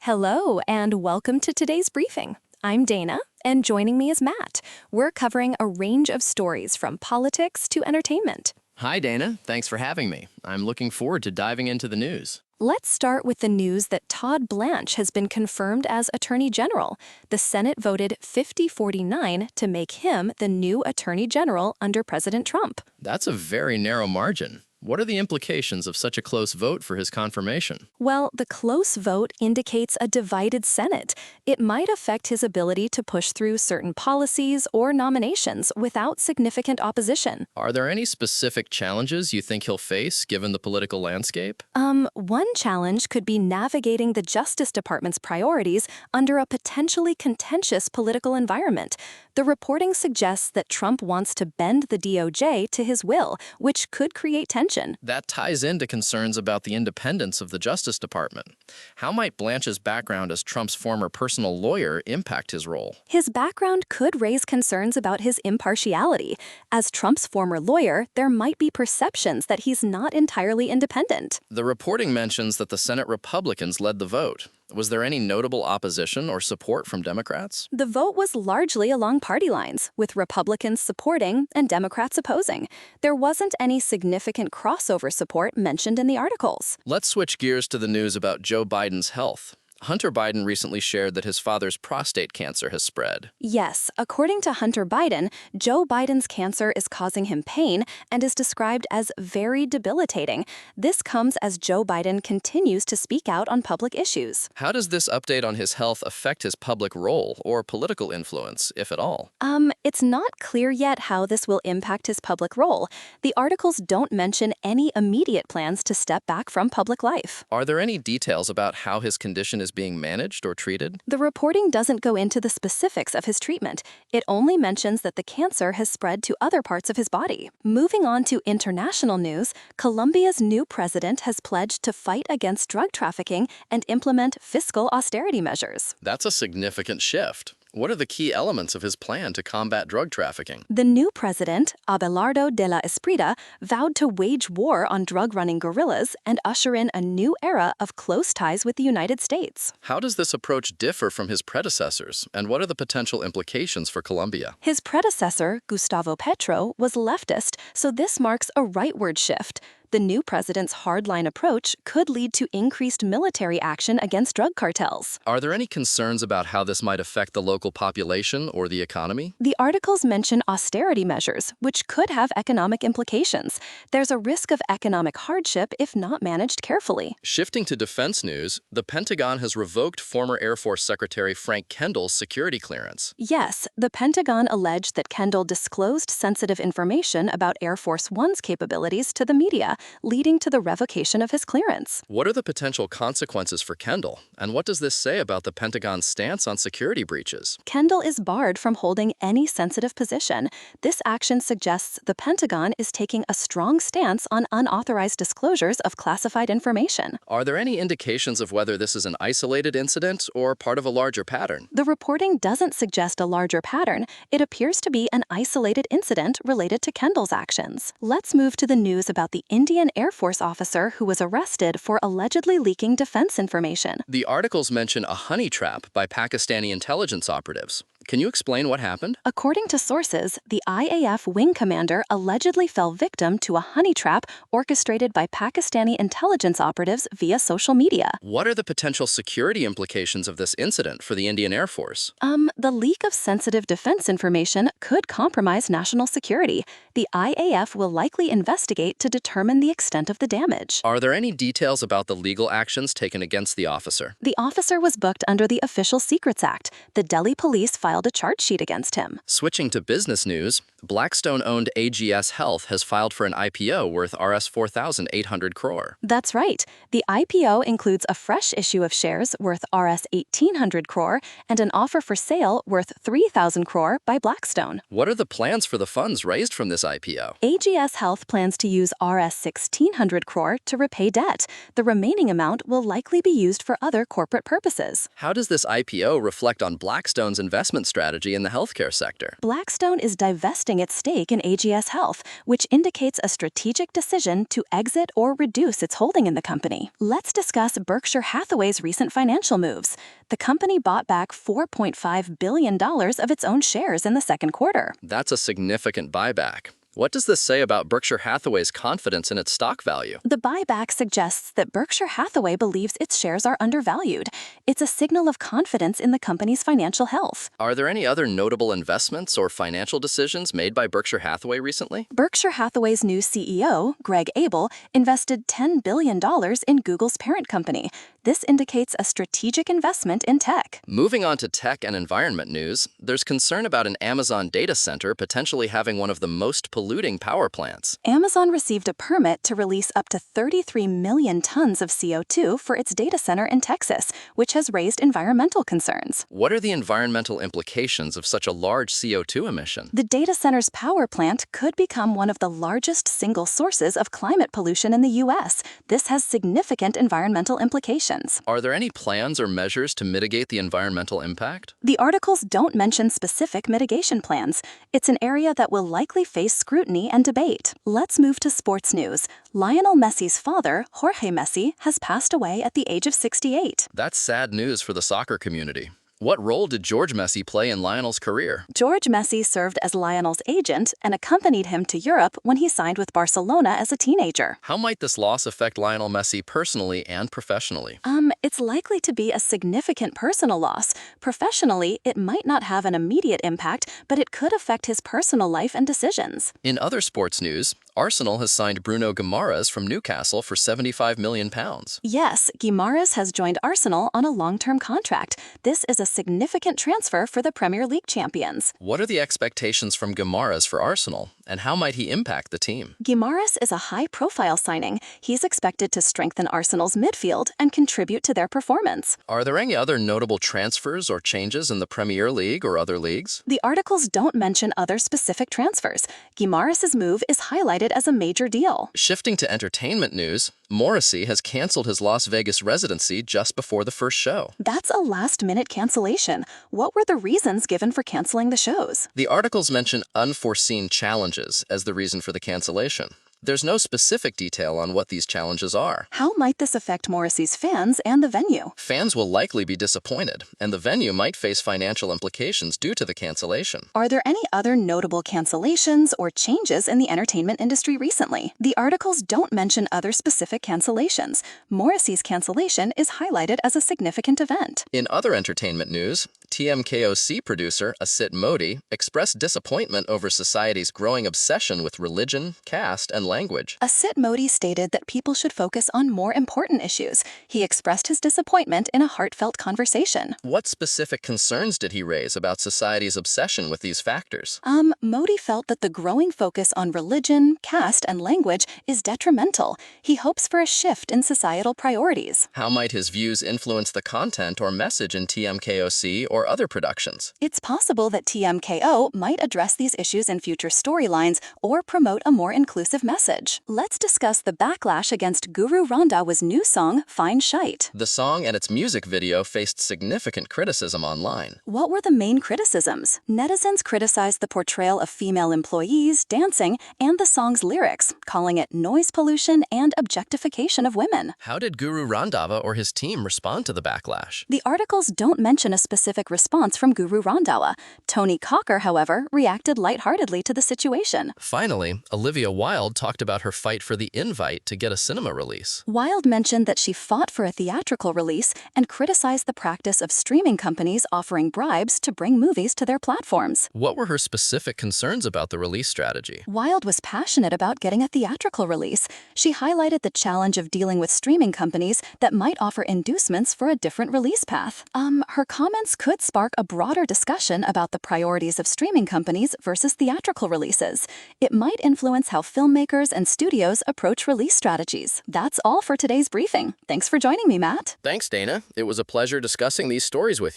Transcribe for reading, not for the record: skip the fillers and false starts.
Hello, and welcome to today's briefing. I'm Dana, and joining me is Matt. We're covering a range of stories from politics to entertainment. Hi, Dana. Thanks for having me. I'm looking forward to diving into the news. Let's start with the news that Todd Blanche has been confirmed as Attorney General. The Senate voted 50-49 to make him the new Attorney General under President Trump. That's a very narrow margin. What are the implications of such a close vote for his confirmation? Well, the close vote indicates a divided Senate. It might affect his ability to push through certain policies or nominations without significant opposition. Are there any specific challenges you think he'll face given the political landscape? One challenge could be navigating the Justice Department's priorities under a potentially contentious political environment. The reporting suggests that Trump wants to bend the DOJ to his will, which could create tension. That ties into concerns about the independence of the Justice Department. How might Blanche's background as Trump's former personal lawyer impact his role? His background could raise concerns about his impartiality. As Trump's former lawyer, there might be perceptions that he's not entirely independent. The reporting mentions that the Senate Republicans led the vote. Was there any notable opposition or support from Democrats? The vote was largely along party lines, with Republicans supporting and Democrats opposing. There wasn't any significant crossover support mentioned in the articles. Let's switch gears to the news about Joe Biden's health. Hunter Biden recently shared that his father's prostate cancer has spread. Yes, according to Hunter Biden, Joe Biden's cancer is causing him pain and is described as very debilitating. This comes as Joe Biden continues to speak out on public issues. How does this update on his health affect his public role or political influence, if at all? It's not clear yet how this will impact his public role. The articles don't mention any immediate plans to step back from public life. Are there any details about how his condition is being managed or treated? The reporting doesn't go into the specifics of his treatment. It only mentions that the cancer has spread to other parts of his body. Moving on to international news, Colombia's new president has pledged to fight against drug trafficking and implement fiscal austerity measures. That's a significant shift. What are the key elements of his plan to combat drug trafficking? The new president, Abelardo de la Esprida, vowed to wage war on drug-running guerrillas and usher in a new era of close ties with the United States. How does this approach differ from his predecessors, and what are the potential implications for Colombia? His predecessor, Gustavo Petro, was leftist, so this marks a rightward shift. The new president's hardline approach could lead to increased military action against drug cartels. Are there any concerns about how this might affect the local population or the economy? The articles mention austerity measures, which could have economic implications. There's a risk of economic hardship if not managed carefully. Shifting to defense news, the Pentagon has revoked former Air Force Secretary Frank Kendall's security clearance. Yes, the Pentagon alleged that Kendall disclosed sensitive information about Air Force One's capabilities to the media, leading to the revocation of his clearance. What are the potential consequences for Kendall, and what does this say about the Pentagon's stance on security breaches? Kendall is barred from holding any sensitive position. This action suggests the Pentagon is taking a strong stance on unauthorized disclosures of classified information. Are there any indications of whether this is an isolated incident or part of a larger pattern? The reporting doesn't suggest a larger pattern. It appears to be an isolated incident related to Kendall's actions. Let's move to the news about the Indian Air Force officer who was arrested for allegedly leaking defense information. The articles mention a honey trap by Pakistani intelligence operatives. Can you explain what happened? According to sources, the IAF wing commander allegedly fell victim to a honey trap orchestrated by Pakistani intelligence operatives via social media. What are the potential security implications of this incident for the Indian Air Force? The leak of sensitive defense information could compromise national security. The IAF will likely investigate to determine the extent of the damage. Are there any details about the legal actions taken against the officer? The officer was booked under the Official Secrets Act. The Delhi police filed a charge sheet against him. Switching to business news, Blackstone-owned AGS Health has filed for an IPO worth Rs 4,800 crore. That's right. The IPO includes a fresh issue of shares worth Rs 1,800 crore and an offer for sale worth 3,000 crore by Blackstone. What are the plans for the funds raised from this IPO? AGS Health plans to use Rs 1,600 crore to repay debt. The remaining amount will likely be used for other corporate purposes. How does this IPO reflect on Blackstone's investment strategy in the healthcare sector? Blackstone is divesting divesting its stake in AGS Health, which indicates a strategic decision to exit or reduce its holding in the company. Let's discuss Berkshire Hathaway's recent financial moves. The company bought back $4.5 billion of its own shares in the second quarter. That's a significant buyback. What does this say about Berkshire Hathaway's confidence in its stock value? The buyback suggests that Berkshire Hathaway believes its shares are undervalued. It's a signal of confidence in the company's financial health. Are there any other notable investments or financial decisions made by Berkshire Hathaway recently? Berkshire Hathaway's new CEO, Greg Abel, invested $10 billion in Google's parent company. This indicates a strategic investment in tech. Moving on to tech and environment news, there's concern about an Amazon data center potentially having one of the most polluting power plants. Amazon received a permit to release up to 33 million tons of CO2 for its data center in Texas, which has raised environmental concerns. What are the environmental implications of such a large CO2 emission? The data center's power plant could become one of the largest single sources of climate pollution in the U.S. This has significant environmental implications. Are there any plans or measures to mitigate the environmental impact? The articles don't mention specific mitigation plans. It's an area that will likely face scrutiny and debate. Let's move to sports news. Lionel Messi's father, Jorge Messi, has passed away at the age of 68. That's sad news for the soccer community. What role did George Messi play in Lionel's career? George Messi served as Lionel's agent and accompanied him to Europe when he signed with Barcelona as a teenager. How might this loss affect Lionel Messi personally and professionally? It's likely to be a significant personal loss. Professionally, it might not have an immediate impact, but it could affect his personal life and decisions. In other sports news, Arsenal has signed Bruno Guimaraes from Newcastle for £75 million. Yes, Guimaraes has joined Arsenal on a long-term contract. This is a significant transfer for the Premier League champions. What are the expectations from Guimaraes for Arsenal, and how might he impact the team? Guimaraes is a high-profile signing. He's expected to strengthen Arsenal's midfield and contribute to their performance. Are there any other notable transfers or changes in the Premier League or other leagues? The articles don't mention other specific transfers. Guimaraes' move is highlighted as a major deal. Shifting to entertainment news, Morrissey has canceled his Las Vegas residency just before the first show. That's a last-minute cancellation. What were the reasons given for canceling the shows? The articles mention unforeseen challenges as the reason for the cancellation. There's no specific detail on what these challenges are. How might this affect Morrissey's fans and the venue? Fans will likely be disappointed, and the venue might face financial implications due to the cancellation. Are there any other notable cancellations or changes in the entertainment industry recently? The articles don't mention other specific cancellations. Morrissey's cancellation is highlighted as a significant event. In other entertainment news, TMKOC producer Asit Modi expressed disappointment over society's growing obsession with religion, caste, and language. Asit Modi stated that people should focus on more important issues. He expressed his disappointment in a heartfelt conversation. What specific concerns did he raise about society's obsession with these factors? Modi felt that the growing focus on religion, caste, and language is detrimental. He hopes for a shift in societal priorities. How might his views influence the content or message in TMKOC or other productions? It's possible that TMKO might address these issues in future storylines or promote a more inclusive message. Let's discuss the backlash against Guru Randhawa's new song, Fine Shite. The song and its music video faced significant criticism online. What were the main criticisms? Netizens criticized the portrayal of female employees, dancing, and the song's lyrics, calling it noise pollution and objectification of women. How did Guru Randhawa or his team respond to the backlash? The articles don't mention a specific response from Guru Randhawa. Tony Cocker, however, reacted lightheartedly to the situation. Finally, Olivia Wilde talked about her fight for the invite to get a cinema release. Wilde mentioned that she fought for a theatrical release and criticized the practice of streaming companies offering bribes to bring movies to their platforms. What were her specific concerns about the release strategy? Wilde was passionate about getting a theatrical release. She highlighted the challenge of dealing with streaming companies that might offer inducements for a different release path. Her comments could spark a broader discussion about the priorities of streaming companies versus theatrical releases. It might influence how filmmakers and studios approach release strategies. That's all for today's briefing. Thanks for joining me, Matt. Thanks, Dana. It was a pleasure discussing these stories with you.